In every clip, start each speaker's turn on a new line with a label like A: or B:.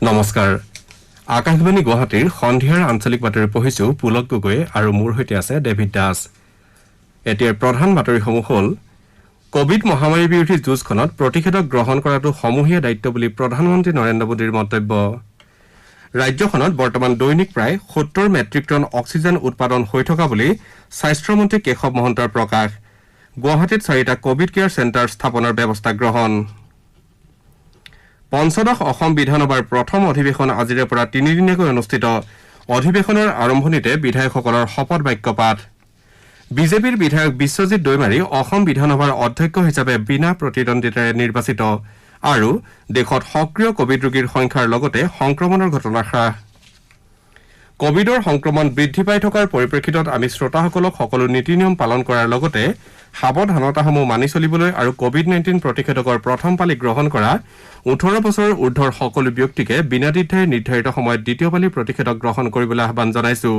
A: নমস্কাৰ আকাশবাণী গুৱাহাটীৰ সন্ধিয়াৰ আঞ্চলিক বাতৰি পঢ়িছো পুলক গগৈ আৰু মোৰ সৈতে আছে ডেভিড দাস এতিয়াৰ প্ৰধান বাতৰিসমূহ হ'ল কোভিড মহামাৰীৰ বিৰুদ্ধে যুঁজখনত প্ৰতিষেধক গ্ৰহণ কৰাটো সমূহীয়া দায়িত্ব বুলি প্ৰধানমন্ত্ৰী নৰেন্দ্ৰ মোদীৰ মন্তব্য ৰাজ্যখনত বৰ্তমান দৈনিক প্ৰায় ৭০ মেট্ৰিক টন অক্সিজেন উৎপাদন হৈ থকা বুলি স্বাস্থ্যমন্ত্ৰী কেশৱ মহন্তৰ প্ৰকাশ গুৱাহাটীত ৪টা কোভিড কেয়াৰ চেণ্টাৰ স্থাপনৰ ব্যৱস্থা গ্ৰহণ পঞ্চদশ অসম বিধানসভাৰ প্ৰথম অধিৱেশন আজিৰে পৰা ৩ দিনীয়াকৈ অনুষ্ঠিত অধিৱেশনৰ আৰম্ভণিতে বিধায়কসকলৰ শপত বাক্য পাঠ বিজেপিৰ বিধায়ক বিশ্বজিৎ দৈমাৰী অসম বিধানসভাৰ অধ্যক্ষ হিচাপে বিনা প্ৰতিদ্বন্দ্বিতাৰে নিৰ্বাচিত আৰু দেশত সক্ৰিয় কোভিড ৰোগীৰ সংখ্যাৰ লগতে সংক্ৰমণৰ ঘটনা হ্ৰাস কোভিডৰ সংক্ৰমণ বৃদ্ধি পাই থকাৰ পৰিপ্ৰেক্ষিতত আমি শ্ৰোতাসকলক সকলো নীতি নিয়ম পালন কৰাৰ লগতে সাৱধানতাসমূহ মানি চলিবলৈ আৰু কোভিড-19 প্ৰতিষেধকৰ প্ৰথম পালি গ্ৰহণ কৰা ১৮ বছৰৰ ঊৰ্ধৰ সকলো ব্যক্তিকে বিনা দ্বিধাই নিৰ্ধাৰিত সময়ত দ্বিতীয় পালি প্ৰতিষেধক গ্ৰহণ কৰিবলৈ আহ্বান জনাইছো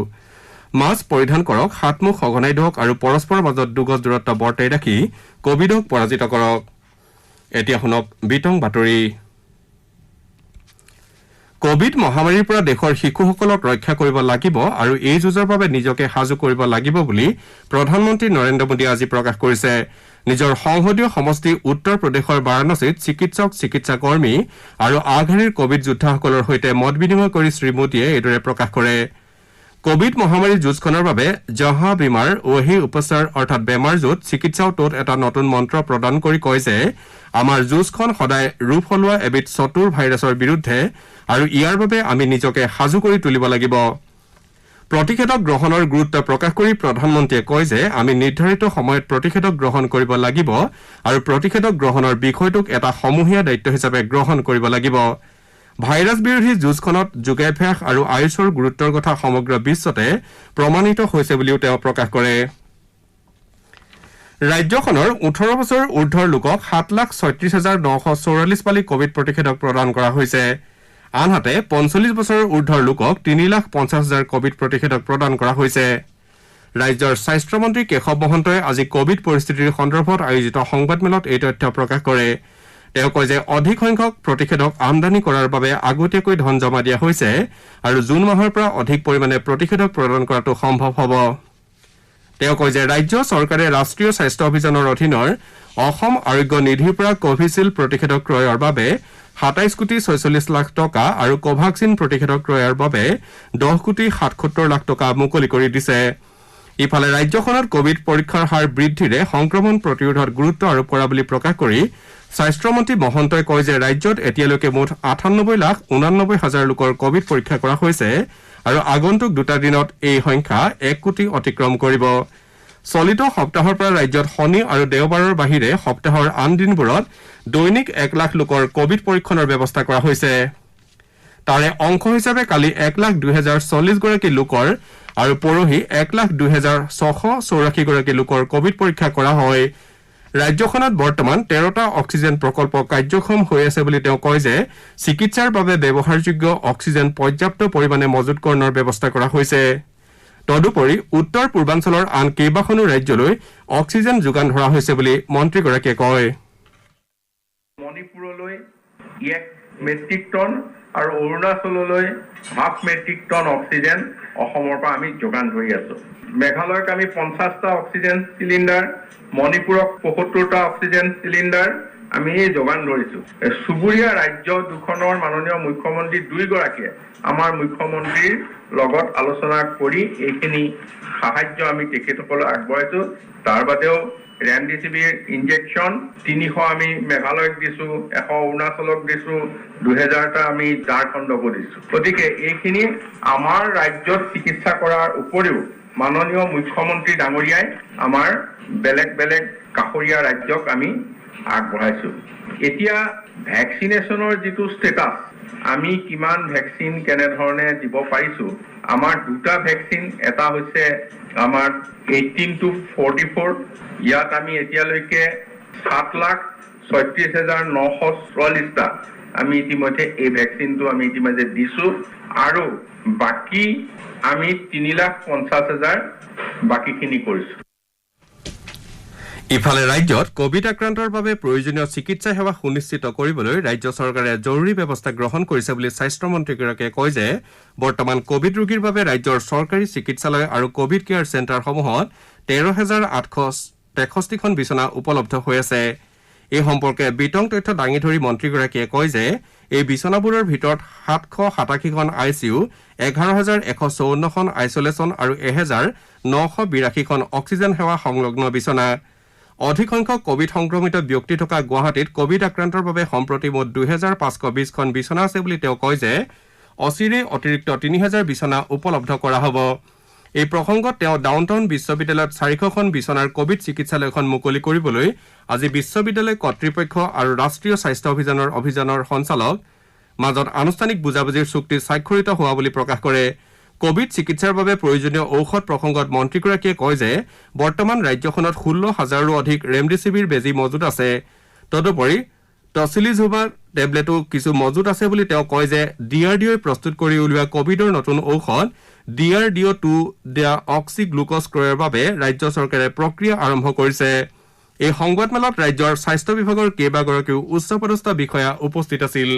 A: মাস্ক পৰিধান কৰক হাত মুখ সঘনাই ধুওক আৰু পৰস্পৰৰ মাজত ২ গজ দূৰত্ব বৰ্তাই ৰাখি কোভিডক পৰাজিত কৰক এতিয়া শুনক বিতং বাতৰি কোভিড মহামাৰীৰ পৰা দেশৰ শিশুসকলক ৰক্ষা কৰিব লাগিব আৰু এই যুঁজৰ বাবে নিজকে সাজু কৰিব লাগিব বুলি প্ৰধানমন্ত্ৰী নৰেন্দ্ৰ মোদীয়ে আজি প্ৰকাশ কৰিছে নিজৰ সংসদীয় সমষ্টি উত্তৰ প্ৰদেশৰ বাৰাণসীত চিকিৎসাকৰ্মী আৰু আগশাৰীৰ কোভিড যোদ্ধাসকলৰ সৈতে মত বিনিময় কৰি শ্ৰী মোদীয়ে এইদৰে প্ৰকাশ কৰে কোভিড মহামাৰীৰ যুঁজখনৰ বাবে জহাঁ বিমাৰ ওহি উপচাৰ অৰ্থাৎ বেমাৰ য'ত চিকিৎসাও ত'ত এটা নতুন মন্ত্ৰ প্ৰদান কৰি কয় যে আমাৰ যুঁজখন সদায় ৰূপ সলোৱা এবিধ চতুৰ ভাইৰাছৰ বিৰুদ্ধে আৰু ইয়াৰ বাবে আমি নিজকে সাজু কৰি তুলিব লাগিব প্ৰতিষেধক গ্ৰহণৰ গুৰুত্ব প্ৰকাশ কৰি প্ৰধানমন্ত্ৰীয়ে কয় যে আমি নিৰ্ধাৰিত সময়ত প্ৰতিষেধক গ্ৰহণ কৰিব লাগিব আৰু প্ৰতিষেধক গ্ৰহণৰ বিষয়টোক এটা সমূহীয়া দায়িত্ব হিচাপে গ্ৰহণ কৰিব লাগিব ভাইৰাছ বিৰোধী যুঁজখনত যোগাভ্যাস আৰু আয়ুষৰ গুৰুত্বৰ কথা সমগ্ৰ বিশ্বতে প্ৰমাণিত হৈছে বুলিও তেওঁ প্ৰকাশ কৰে ৰাজ্যখনৰ ১৮ বছৰ ঊৰ্ধৰ লোকক ৭,৩৬,৯৪৪ পালি কোভিড প্ৰতিষেধক প্ৰদান কৰা হৈছে আনহাতে ৪৫ বছৰৰ ঊৰ্ধৰ লোকক ৩,৫০,০০০ কোভিড প্ৰতিষেধক প্ৰদান কৰা হৈছে ৰাজ্যৰ স্বাস্থ্যমন্ত্ৰী কেশৱ মহন্তই আজি কোভিড পৰিস্থিতিৰ সন্দৰ্ভত আয়োজিত সংবাদমেলত এই তথ্য প্ৰকাশ কৰে তেওঁ কয় যে অধিক সংখ্যক প্ৰতিষেধক আমদানি কৰাৰ বাবে আগতীয়াকৈ ধন জমা দিয়া হৈছে আৰু জুন মাহৰ পৰা অধিক পৰিমাণে প্ৰতিষেধক প্ৰদান কৰাটো সম্ভৱ হ'ব তেওঁ কয় যে ৰাজ্য চৰকাৰে ৰাষ্ট্ৰীয় স্বাস্থ্য অভিযানৰ অধীনৰ অসম আৰোগ্য নিধিৰ পৰা কোভিচিল্ড প্ৰতিষেধক ক্ৰয়ৰ বাবে ২৭ কোটি ৪৬ লাখ টকা আৰু কোভাক্সিন প্ৰতিষেধক ক্ৰয়ৰ বাবে ১০ কোটি ৭৭ লাখ টকা মুকলি কৰি দিছে ইফালে ৰাজ্যখনত কোভিড পৰীক্ষাৰ হাৰ বৃদ্ধিৰে সংক্ৰমণ প্ৰতিৰোধত গুৰুত্ব আৰোপ কৰা বুলি প্ৰকাশ কৰি স্বাস্থ্যমন্ত্ৰী মহন্তই কয় যে ৰাজ্যত এতিয়ালৈকে মুঠ ৯৮,৮৯,০০০ লোকৰ কোভিড পৰীক্ষা কৰা হৈছে আৰু আগন্তুক ২টা দিনত এই সংখ্যা ১ কোটি অতিক্ৰম কৰিব চলিত সপ্তাহৰ পৰা ৰাজ্যত শনি আৰু দেওবাৰৰ বাহিৰে সপ্তাহৰ আন দিনবোৰত দৈনিক ১ লাখ লোকৰ কোভিড পৰীক্ষণৰ ব্যৱস্থা কৰা হৈছে তাৰে অংশ হিচাপে কালি ১,০২,০৪০ গৰাকী লোকৰ আৰু পৰহি ১,০২,৬৮৪ গৰাকী লোকৰ কোভিড পৰীক্ষা কৰা হয় ৰাজ্যখনত বৰ্তমান ১৩টা অক্সিজেন প্ৰকল্প কাৰ্যক্ষম হৈ আছে বুলি তেওঁ কয় যে চিকিৎসাৰ বাবে ব্যৱহাৰযোগ্য অক্সিজেন পৰ্যাপ্ত পৰিমাণে মজুতকৰণৰ ব্যৱস্থা কৰা হৈছে তদুপৰি উত্তৰ পূৰ্বাঞ্চলৰ আন কেইবাখনো ৰাজ্যলৈ অক্সিজেন যোগান ধৰা হৈছে বুলি মন্ত্ৰীগৰাকীয়ে কয়
B: মণিপুৰলৈ ১ মেট্ৰিক টন আৰু অৰুণাচললৈ হাফ মেট্ৰিক টন অক্সিজেন অসমৰ পৰা আমি যোগান ধৰি আছো মেঘালয়ক আমি ৫০টা অক্সিজেন চিলিণ্ডাৰ মণিপুৰক ৭৫টা অক্সিজেন চিলিণ্ডাৰ আমি যোগান ধৰিছো চুবুৰীয়া ৰাজ্য দুখনৰ মাননীয় মুখ্যমন্ত্ৰী দুইগৰাকীয়ে আমাৰ মুখ্যমন্ত্ৰীৰ লগত আলোচনা কৰি এইখিনি সাহায্য আমি তেখেতসকলক আগবঢ়াইছো তাৰ বাদেও ৰেমডিচিভিৰ ইনজেকশ্যন ৩০০ আমি মেঘালয়ক দিছো ১০০ অৰুণাচলক দিছো ২০০০টা আমি ঝাৰখণ্ডকো দিছো গতিকে এইখিনি আমাৰ ৰাজ্যত চিকিৎসা কৰাৰ উপৰিও মাননীয় মুখ্যমন্ত্ৰী ডাঙৰীয়াই আমাৰ বেলেগ বেলেগ কাষৰীয়া ৰাজ্যক আমি আগবঢ়াইছো এতিয়া ভেকচিনেশ্যনৰ যিটো ষ্টেটাছ আমি কিমান ভেকচিন কেনেধৰণে দিব পাৰিছো আমাৰ 2টা ভেকচিন এটা হৈছে আমাৰ 18 to 44 ইয়াত আমি এতিয়ালৈকে ৭,৩৬,৯৪৪টা আমি ইতিমধ্যে এই ভেকচিনটো আমি ইতিমধ্যে দিছো আৰু বাকি আমি 3,৫০,০০০ বাকিখিনি কৰিছো
A: ইফালে ৰাজ্যত কোভিড আক্ৰান্তৰ বাবে প্ৰয়োজনীয় চিকিৎসা সেৱা সুনিশ্চিত কৰিবলৈ ৰাজ্য চৰকাৰে জৰুৰী ব্যৱস্থা গ্ৰহণ কৰিছে বুলি স্বাস্থ্যমন্ত্ৰীগৰাকীয়ে কয় যে বৰ্তমান কোভিড ৰোগীৰ বাবে ৰাজ্যৰ চৰকাৰী চিকিৎসালয় আৰু কোভিড কেয়াৰ চেণ্টাৰসমূহত 13,863খন বিছনা উপলব্ধ হৈ আছে। এই সম্পৰ্কে বিতং তথ্য দাঙি ধৰি মন্ত্ৰীগৰাকীয়ে কয় যে এই বিছনাবোৰৰ ভিতৰত 787খন ICU, 11,154খন আইচলেশ্যন আৰু 1,982খন অক্সিজেন সেৱা সংলগ্ন বিছনা। অধিক সংখ্যক কোভিড সংক্ৰমিত ব্যক্তি থকা গুৱাহাটীত কোভিড আক্ৰান্তৰ বাবে সম্প্ৰতি মুঠ 2,520খন বিছনা আছে বুলি তেওঁ কয় যে অচিৰেই অতিৰিক্ত 3,000 বিছনা উপলব্ধ কৰা হ'ব। এই প্ৰসংগত তেওঁ ডাউনটাউন বিশ্ববিদ্যালয়ত 400খন বিছনাৰ কোভিড চিকিৎসালয়খন মুকলি কৰিবলৈ আজি বিশ্ববিদ্যালয় কৰ্তৃপক্ষ আৰু ৰাষ্ট্ৰীয় স্বাস্থ্য অভিযানৰ সঞ্চালক মাজত আনুষ্ঠানিক বুজাবুজিৰ চুক্তি স্বাক্ষৰিত হোৱা বুলি প্ৰকাশ কৰে। কোভিড চিকিৎসাৰ বাবে প্ৰয়োজনীয় ঔষধ প্ৰসংগত মন্ত্ৰীগৰাকীয়ে কয় যে বৰ্তমান ৰাজ্যখনত 16,000ৰো অধিক ৰেমডেছিভিৰ বেজী মজুত আছে। তদুপৰি টচিলিজুমাব টেবলেটো কিছু মজুত আছে বুলি তেওঁ কয় যে DRDOই প্ৰস্তুত কৰি উলিওৱা কোভিডৰ নতুন ঔষধ DRDO2 দ্য অক্সিগ্লুকজ ক্ৰয়ৰ বাবে ৰাজ্য চৰকাৰে প্ৰক্ৰিয়া আৰম্ভ কৰিছে। এই সংবাদমেলত ৰাজ্যৰ স্বাস্থ্য বিভাগৰ কেইবাগৰাকীও উচ্চপদস্থ বিষয়া উপস্থিত আছিল।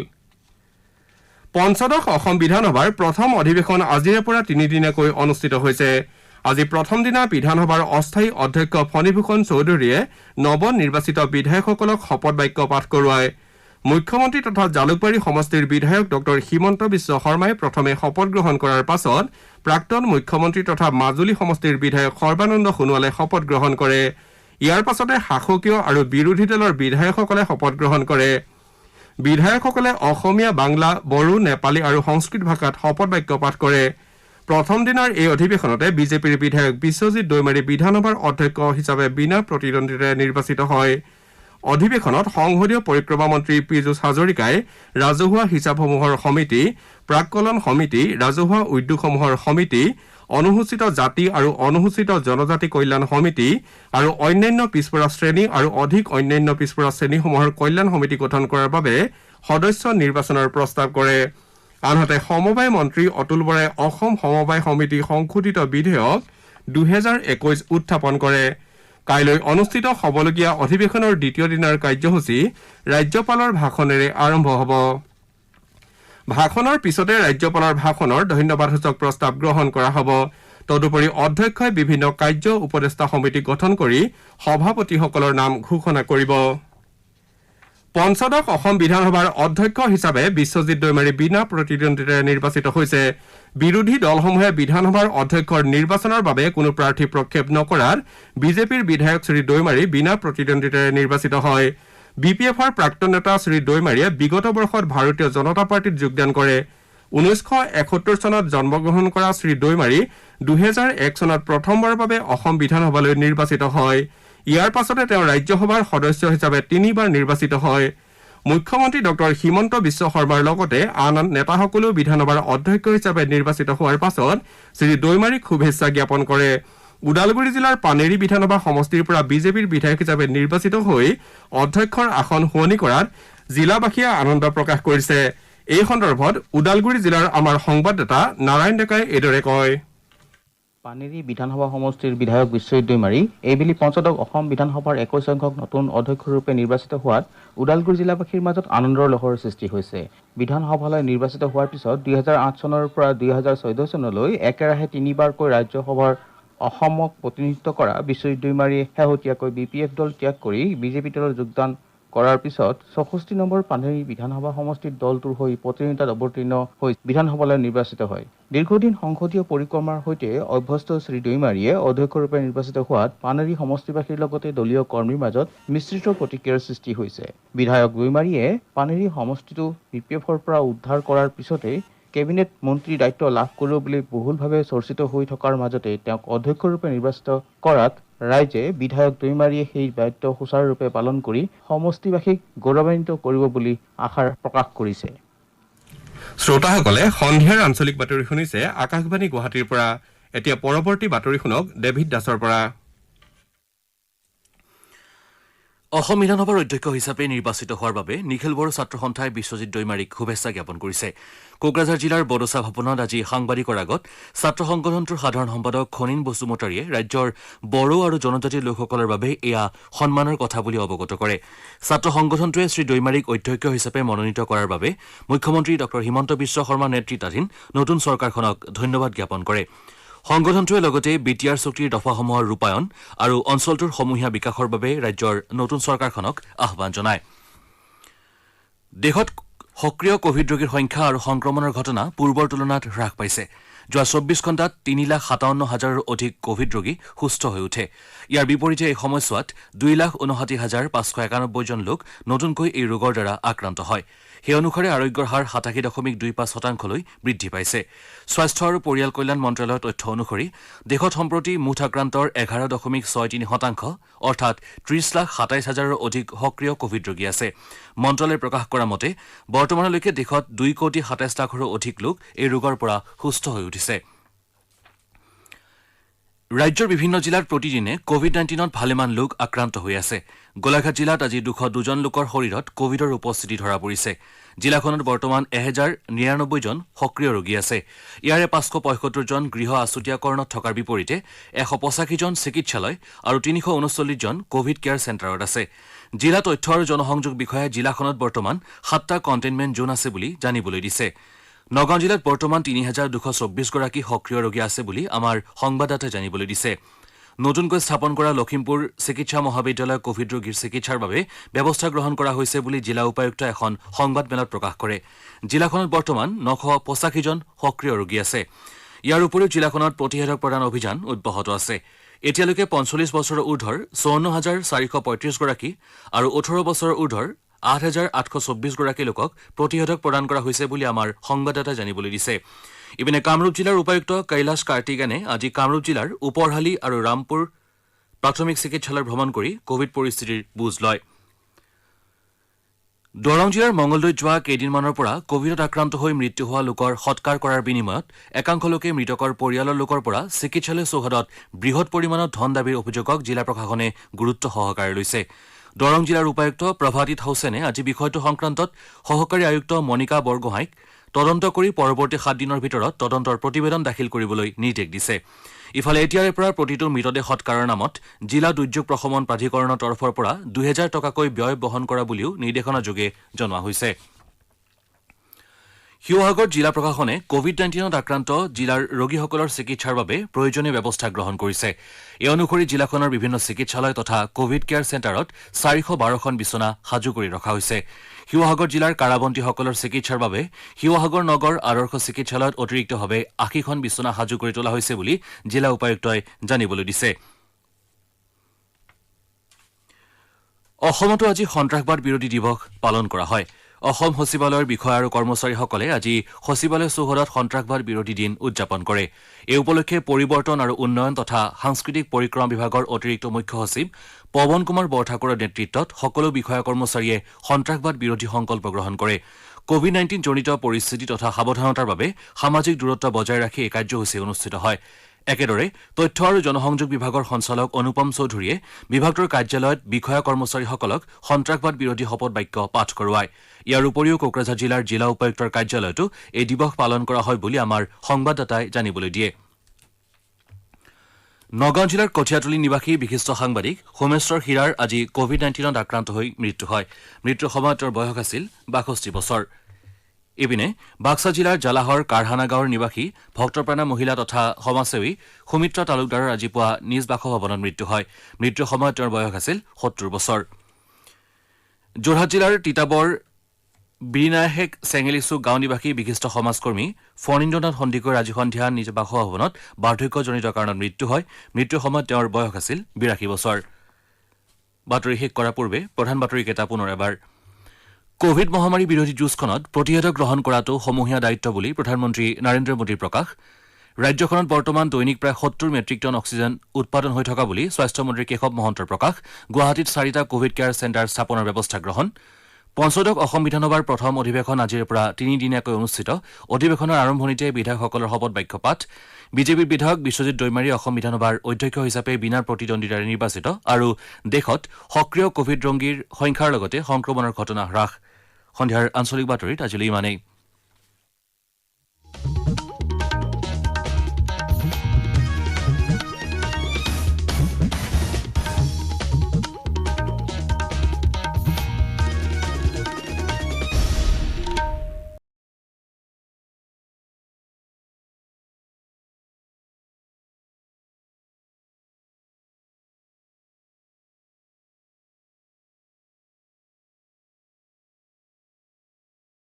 A: পঞ্চদশ অসম বিধানসভাৰ প্ৰথম অধিৱেশন আজিৰে পৰা 3 দিনীয়াকৈ অনুষ্ঠিত হৈছে। আজি প্ৰথম দিনা বিধানসভাৰ অস্থায়ী অধ্যক্ষ ফণীভূষণ চৌধুৰীয়ে নৱ নিৰ্বাচিত বিধায়কসকলক শপত বাক্য পাঠ কৰোৱায়। মুখ্যমন্ত্ৰী তথা জালুকবাৰী সমষ্টিৰ বিধায়ক ডক্টৰ হিমন্ত বিশ্ব শৰ্মাই প্ৰথমে শপত গ্ৰহণ কৰাৰ পাছত প্ৰাক্তন মুখ্যমন্ত্ৰী তথা মাজুলী সমষ্টিৰ বিধায়ক সৰ্বানন্দ সোণোৱালে শপত গ্ৰহণ কৰে। ইয়াৰ পাছতে শাসকীয় আৰু বিৰোধী দলৰ বিধায়কসকলে শপত গ্ৰহণ কৰে। বিধায়কসকলে অসমীয়া, বাংলা, বড়ো, নেপালী আৰু সংস্কৃত ভাষাত শপত বাক্য পাঠ কৰে। প্ৰথম দিনাৰ এই অধিৱেশনতে বিজেপিৰ বিধায়ক বিশ্বজিৎ দৈমাৰী বিধানসভাৰ অধ্যক্ষ হিচাপে বিনা প্ৰতিদ্বন্দ্বিতাৰে নিৰ্বাচিত হয়। অধিৱেশনত সংসদীয় পৰিক্ৰমা মন্ত্ৰী পীযুষ হাজৰিকাই ৰাজহুৱা হিচাপসমূহৰ সমিতি, প্ৰাক্কলন সমিতি, ৰাজহুৱা উদ্যোগসমূহৰ সমিতি, অনুসূচিত জাতি আৰু অনুসূচিত জনজাতি কল্যাণ সমিতি আৰু অন্যান্য পিছপৰা শ্ৰেণী আৰু অধিক অন্যান্য পিছপৰা শ্ৰেণীসমূহৰ কল্যাণ সমিতি গঠন কৰাৰ বাবে সদস্য নিৰ্বাচনৰ প্ৰস্তাৱ কৰে। আনহাতে সমবায় মন্ত্ৰী অতুল বৰাই অসম সমবায় সমিতি সংশোধিত বিধেয়ক 2021 উত্থাপন কৰে। কাইলৈ অনুষ্ঠিত হ'বলগীয়া অধিৱেশনৰ দ্বিতীয় দিনাৰ কাৰ্যসূচী ৰাজ্যপালৰ ভাষণেৰে আৰম্ভ হ'ব। ভাষণৰ পিছতে ৰাজ্যপালৰ ভাষণৰ ধন্যবাদসূচক প্ৰস্তাৱ গ্ৰহণ কৰা হ'ব। তদুপৰি অধ্যক্ষই বিভিন্ন কাৰ্য উপদেষ্টা সমিতি গঠন কৰি সভাপতিসকলৰ নাম ঘোষণা কৰিব। পঞ্চদশ অসম বিধানসভাৰ অধ্যক্ষ হিচাপে বিশ্বজিৎ দৈমাৰী বিনা প্ৰতিদ্বন্দ্বিতাৰে নিৰ্বাচিত হৈছে। বিৰোধী দলসমূহে বিধানসভাৰ অধ্যক্ষৰ নিৰ্বাচনৰ বাবে কোনো প্ৰাৰ্থী প্ৰক্ষেপ নকৰাত বিজেপিৰ বিধায়ক শ্ৰী দৈমাৰী বিনা প্ৰতিদ্বন্দ্বিতাৰে নিৰ্বাচিত হয়। BPFৰ প্ৰাক্তন নেতা শ্ৰী দৈমাৰীয়ে বিগত বৰ্ষত ভাৰতীয় জনতা পাৰ্টীত যোগদান কৰে। 1971 চনত জন্মগ্ৰহণ কৰা শ্ৰী দৈমাৰী 2001 চনত প্ৰথমবাৰৰ বাবে অসম বিধানসভালৈ নিৰ্বাচিত হয়। ইয়াৰ পাছতে তেওঁ ৰাজ্যসভাৰ সদস্য হিচাপে 3বাৰ নিৰ্বাচিত হয়। মুখ্যমন্ত্ৰী ডক্টৰ হিমন্ত বিশ্ব শৰ্মাৰ লগতে আন নেতাসকলেও বিধানসভাৰ অধ্যক্ষ হিচাপে নিৰ্বাচিত হোৱাৰ পাছত শ্ৰী দৈমাৰীক শুভেচ্ছা জ্ঞাপন কৰে। ওদালগুৰি জিলাৰ পানেৰী বিধানসভা সমষ্টিৰ পৰা বিজেপিৰ বিধায়ক হিচাপে নিৰ্বাচিত হৈ অধ্যক্ষৰ আসন শুৱনি কৰাত জিলাবাসীয়ে আনন্দ প্ৰকাশ কৰিছে। এই সন্দৰ্ভত ওদালগুৰি জিলাৰ আমাৰ সংবাদদাতা নাৰায়ণ ডেকাই এইদৰে কয়।
C: পানেৰী বিধানসভা সমষ্টিৰ বিধায়ক বিশ্বজিৎ দৈমাৰী এইবেলি পঞ্চদশ অসম বিধানসভাৰ 21 সংখ্যক নতুন অধ্যক্ষৰূপে নিৰ্বাচিত হোৱাত ওদালগুৰি জিলাবাসীৰ মাজত আনন্দৰ লহৰ সৃষ্টি হৈছে। বিধানসভালৈ নিৰ্বাচিত হোৱাৰ পিছত 2008 চনৰ পৰা 2014 চনলৈ একেৰাহে 3বাৰকৈ ৰাজ্যসভাৰ অসমক প্ৰতিনিধিত্ব কৰা বিশ্বজিৎ দৈমাৰীয়ে শেহতীয়াকৈ BPF দল ত্যাগ কৰি বিজেপি দলত যোগদান কৰাৰ পিছত 64 নম্বৰ পানেৰী বিধানসভা সমষ্টিত দলটোৰ হৈ প্ৰতিনিধিত্বত অৱতীৰ্ণ হৈ বিধানসভালৈ নিৰ্বাচিত হয়। দীৰ্ঘদিন সংসদীয় পৰিক্ৰমাৰ সৈতে অভ্যস্ত শ্ৰী দৈমাৰীয়ে অধ্যক্ষৰূপে নিৰ্বাচিত হোৱাত পানেৰী সমষ্টিবাসীৰ লগতে দলীয় কৰ্মীৰ মাজত মিশ্ৰিত প্ৰতিক্ৰিয়াৰ সৃষ্টি হৈছে। বিধায়ক দৈমাৰীয়ে পানেৰী সমষ্টিটো BPFৰ পৰা উদ্ধাৰ কৰাৰ পিছতে কেবিনেট মন্ত্ৰীৰ দায়িত্ব লাভ কৰিব বুলি বহুলভাৱে চৰ্চিত হৈ থকাৰ মাজতে তেওঁক অধ্যক্ষৰূপে নিৰ্বাচিত কৰাত ৰাইজে বিধায়ক দৈমাৰীয়ে সেই দায়িত্ব সুচাৰুৰূপে পালন কৰি সমষ্টিবাসীক গৌৰৱান্বিত কৰিব বুলি আশা প্ৰকাশ কৰিছে।
A: শ্ৰোতাসকলে সন্ধিয়াৰ আঞ্চলিক বাতৰি শুনিছে আকাশবাণী গুৱাহাটীৰ পৰা। এতিয়া পৰৱৰ্তী বাতৰি শুনক ডেভিড দাসৰ পৰা।
D: অসম বিধানসভাৰ অধ্যক্ষ হিচাপে নিৰ্বাচিত হোৱাৰ বাবে নিখিল বড়ো ছাত্ৰ সন্থাই বিশ্বজিৎ দৈমাৰীক শুভেচ্ছা জ্ঞাপন কৰিছে। কোকৰাঝাৰ জিলাৰ বড়োচা ভৱনত আজি সাংবাদিকৰ আগত ছাত্ৰ সংগঠনটোৰ সাধাৰণ সম্পাদক খনিন বসুমতাৰীয়ে ৰাজ্যৰ বড়ো আৰু জনজাতিৰ লোকসকলৰ বাবে এয়া সন্মানৰ কথা বুলি অৱগত কৰে। ছাত্ৰ সংগঠনটোৱে শ্ৰী দৈমাৰীক অধ্যক্ষ হিচাপে মনোনীত কৰাৰ বাবে মুখ্যমন্ত্ৰী ড হিমন্ত বিশ্ব শৰ্মা নেতৃত্বাধীন নতুন চৰকাৰখনক ধন্যবাদ জ্ঞাপন কৰে। সংগঠনটোৱে লগতে বিটিআৰ চুক্তিৰ দফাসমূহৰ ৰূপায়ণ আৰু অঞ্চলটোৰ সমূহীয়া বিকাশৰ বাবে ৰাজ্যৰ নতুন চৰকাৰখনক আহ্বান জনায়। দেশত সক্ৰিয় কোভিড ৰোগীৰ সংখ্যা আৰু সংক্ৰমণৰ ঘটনা পূৰ্বৰ তুলনাত হ্ৰাস পাইছে। যোৱা ২৪ ঘণ্টাত ৩,৫৭,০০০ৰো অধিক কোভিড ৰোগী সুস্থ হৈ উঠে। ইয়াৰ বিপৰীতে এই সময়ছোৱাত ২,৫৯,৫৯১জন লোক নতুনকৈ এই ৰোগৰ দ্বাৰা আক্ৰান্ত হয়। সেই অনুসাৰে আৰোগ্যৰ হাৰ ৮৭.২৫%লৈ বৃদ্ধি পাইছে। স্বাস্থ্য আৰু পৰিয়াল কল্যাণ মন্ত্ৰালয়ৰ তথ্য অনুসৰি দেশত সম্প্ৰতি মুঠ আক্ৰান্তৰ ১১.৬৩%, অৰ্থাৎ ৩০,২৭,০০০ৰো অধিক সক্ৰিয় কোভিড ৰোগী আছে। মন্ত্ৰালয়ে প্ৰকাশ কৰা মতে বৰ্তমানলৈকে দেশত ২,২৭,০০,০০০ৰো অধিক লোক এই ৰোগৰ পৰা সুস্থ হৈ উঠিছে। ৰাজ্যৰ বিভিন্ন জিলাত প্ৰতিদিনে কোভিড-১৯ত ভালেমান লোক আক্ৰান্ত হৈ আছে। গোলাঘাট জিলাত আজি ২০২জন লোকৰ শৰীৰত কোভিডৰ উপস্থিতি ধৰা পৰিছে। জিলাখনত বৰ্তমান ১,০৯৯জন সক্ৰিয় ৰোগী আছে। ইয়াৰে ৫৭৫জন গৃহ আছুতীয়াকৰণত থকাৰ বিপৰীতে ১৮৫জন চিকিৎসালয় আৰু ৩৩৯জন কোভিড কেয়াৰ চেণ্টাৰত আছে। জিলা তথ্য আৰু জনসংযোগ বিষয়াই জিলাখনত বৰ্তমান ৭টা কণ্টেইনমেণ্ট জোন আছে বুলি জানিবলৈ দিছে। নগাঁও জিলাত বৰ্তমান ৩,২২৪গৰাকী সক্ৰিয় ৰোগী আছে বুলি আমাৰ সংবাদদাতাই জানিবলৈ দিছে। নতুনকৈ স্থাপন কৰা লখিমপুৰ চিকিৎসা মহাবিদ্যালয় কোভিড ৰোগীৰ চিকিৎসাৰ বাবে ব্যৱস্থা গ্ৰহণ কৰা হৈছে বুলি জিলা উপায়ুক্ত এখন সংবাদমেলত প্ৰকাশ কৰে। জিলাখনত বৰ্তমান ৯৮৫জন সক্ৰিয় ৰোগী আছে। ইয়াৰ উপৰিও জিলাখনত প্ৰতিষেধক প্ৰদান অভিযান অব্যাহত আছে। এতিয়ালৈকে ৪৫ বছৰৰ ঊৰ্ধৰ ৫৪,৪৩৫গৰাকী আৰু ১৮ বছৰৰ ঊৰ্ধৰ ৮,৮২৪গৰাকী লোকক প্ৰতিষেধক প্ৰদান কৰা হৈছে বুলি আমাৰ সংবাদদাতাই জানিবলৈ দিছে। ইপিনে কামৰূপ জিলাৰ উপায়ুক্ত কৈলাশ কাৰ্তিকানে আজি কামৰূপ জিলাৰ ওপৰহালি আৰু ৰামপুৰ প্ৰাথমিক চিকিৎসালয় ভ্ৰমণ কৰি কোভিড পৰিস্থিতিৰ বুজ লয়। দৰং জিলাৰ মঙলদৈত যোৱা কেইদিনমানৰ পৰা কোভিডত আক্ৰান্ত হৈ মৃত্যু হোৱা লোকৰ সৎকাৰ কৰাৰ বিনিময়ত একাংশ লোকে মৃতকৰ পৰিয়ালৰ লোকৰ পৰা চিকিৎসালয় চৌহদত বৃহৎ পৰিমাণত ধন দাবীৰ অভিযোগক জিলা প্ৰশাসনে গুৰুত্ব সহকাৰে লৈছে। দৰং জিলাৰ উপায়ুক্ত প্ৰভাতীত হোসেনে আজি বিষয়টো সংক্ৰান্তত সহকাৰী আয়ুক্ত মণিকা বৰগোহাঁইক তদন্ত কৰি পৰৱৰ্তী ৭ দিনৰ ভিতৰত তদন্তৰ প্ৰতিবেদন দাখিল কৰিবলৈ নিৰ্দেশ দিছে। ইফালে এতিয়াৰে পৰা প্ৰতিটো মৃতদেহ সৎকাৰৰ নামত জিলা দুৰ্যোগ প্ৰশমন প্ৰাধিকৰণৰ তৰফৰ পৰা ২,০০০ টকাকৈ ব্যয় বহন কৰা বুলিও নিৰ্দেশনাযোগে জনোৱা হৈছে। শিৱসাগৰ জিলা প্ৰশাসনে কোভিড-১৯ত আক্ৰান্ত জিলাৰ ৰোগীসকলৰ চিকিৎসাৰ বাবে প্ৰয়োজনীয় ব্যৱস্থা গ্ৰহণ কৰিছে। এই অনুসৰি জিলাখনৰ বিভিন্ন চিকিৎসালয় তথা কোভিড কেয়াৰ চেণ্টাৰত ৪১২খন বিছনা সাজু কৰি ৰখা হৈছে। শিৱসাগৰ জিলাৰ কাৰাবন্দীসকলৰ চিকিৎসাৰ বাবে শিৱসাগৰ নগৰ আদৰ্শ চিকিৎসালয়ত অতিৰিক্তভাৱে ৮০খন বিছনা সাজু কৰি তোলা হৈছে বুলি জিলা উপায়ুক্তই জানিবলৈ দিছে। অসমতো আজি সন্ত্ৰাসবাদ বিৰোধী দিৱস পালন কৰা হয়। অসম সচিবালয়ৰ বিষয়া আৰু কৰ্মচাৰীসকলে আজি সচিবালয় চৌহদত সন্ত্ৰাসবাদ বিৰোধী দিন উদযাপন কৰে। এই উপলক্ষে পৰিৱৰ্তন আৰু উন্নয়ন তথা সাংস্কৃতিক পৰিক্ৰমা বিভাগৰ অতিৰিক্ত মুখ্য সচিব পৱন কুমাৰ বৰঠাকুৰৰ নেতৃত্বত সকলো বিষয়া কৰ্মচাৰীয়ে সন্ত্ৰাসবাদ বিৰোধী সংকল্প গ্ৰহণ কৰে। কোভিড-১৯ জনিত পৰিস্থিতি তথা সাৱধানতাৰ বাবে সামাজিক দূৰত্ব বজাই ৰাখি এই কাৰ্যসূচী অনুষ্ঠিত হয়। একেদৰে তথ্য আৰু জনসংযোগ বিভাগৰ সঞ্চালক অনুপম চৌধুৰীয়ে বিভাগটোৰ কাৰ্যালয়ত বিষয়া কৰ্মচাৰীসকলক সন্ত্ৰাসবাদ বিৰোধী শপত বাক্য পাঠ কৰোৱায়। ইয়াৰ উপৰিও কোকৰাঝাৰ জিলাৰ জিলা উপায়ুক্তৰ কাৰ্যালয়তো এই দিৱস পালন কৰা হয় বুলি আমাৰ সংবাদদাতাই জানিবলৈ দিয়ে। নগাঁও জিলাৰ কঠীয়াতলী নিবাসী বিশিষ্ট সাংবাদিক সোমেশ্বৰ হীৰাৰ আজি কোভিড-১৯ত আক্ৰান্ত হৈ মৃত্যু হয়। মৃত্যুৰ সময়ত তেওঁৰ বয়স আছিল ৬২ বছৰ। ইপিনে বাক্সা জিলাৰ জালাহৰ কাৰহানা গাঁৱৰ নিবাসী ভক্তপ্ৰাণা মহিলা তথা সমাজসেৱী সুমিত্ৰা তালুকদাৰৰ আজি পুৱা নিজ বাসভৱনত মৃত্যু হয়। মৃত্যুৰ সময়ত তেওঁৰ বয়স আছিল ৭০ বছৰ। যোৰহাট জিলাৰ তিতাবৰ বিৰিনাহেক চেঙেলিচুক গাঁও নিবাসী বিশিষ্ট সমাজকৰ্মী ফণীন্দ্ৰনাথ সন্দিকৈৰ আজি সন্ধিয়া নিজ বাসভৱনত বাৰ্ধক্যজনিত কাৰণত মৃত্যু হয়। মৃত্যুৰ সময়ত তেওঁৰ বয়স আছিল ৮২ বছৰ। বাতৰি শেষ কৰাৰ পূৰ্বে প্ৰধান বাতৰিকেইটা পুনৰ এবাৰ। কোভিড মহামাৰী বিৰোধী যুঁজখনত প্ৰতিষেধক গ্ৰহণ কৰাটো সমূহীয়া দায়িত্ব বুলি প্ৰধানমন্ত্ৰী নৰেন্দ্ৰ মোদীৰ প্ৰকাশ। ৰাজ্যখনত বৰ্তমান দৈনিক প্ৰায় ৭০ মেট্ৰিক টন অক্সিজেন উৎপাদন হৈ থকা বুলি স্বাস্থ্যমন্ত্ৰী কেশৱ মহন্তৰ প্ৰকাশ। গুৱাহাটীত ৪টা কোভিড কেয়াৰ চেণ্টাৰ স্থাপনৰ ব্যৱস্থা গ্ৰহণ। পঞ্চদশ অসম বিধানসভাৰ প্ৰথম অধিৱেশন আজিৰ পৰা তিনিদিনীয়াকৈ অনুষ্ঠিত অধিৱেশনৰ আৰম্ভণিতে বিধায়কসকলৰ শপত বাক্যপাঠ বিজেপিৰ বিধায়ক বিশ্বজিৎ দৈমাৰী অসম বিধানসভাৰ অধ্যক্ষ হিচাপে বিনা প্ৰতিদ্বন্দ্বিতাৰে নিৰ্বাচিত আৰু দেশত সক্ৰিয় কোভিড ৰোগীৰ সংখ্যাৰ লগতে সংক্ৰমণৰ ঘটনা হ্ৰাস সন্ধিয়াৰ আঞ্চলিক বাতৰিত আজিলৈ ইমানেই।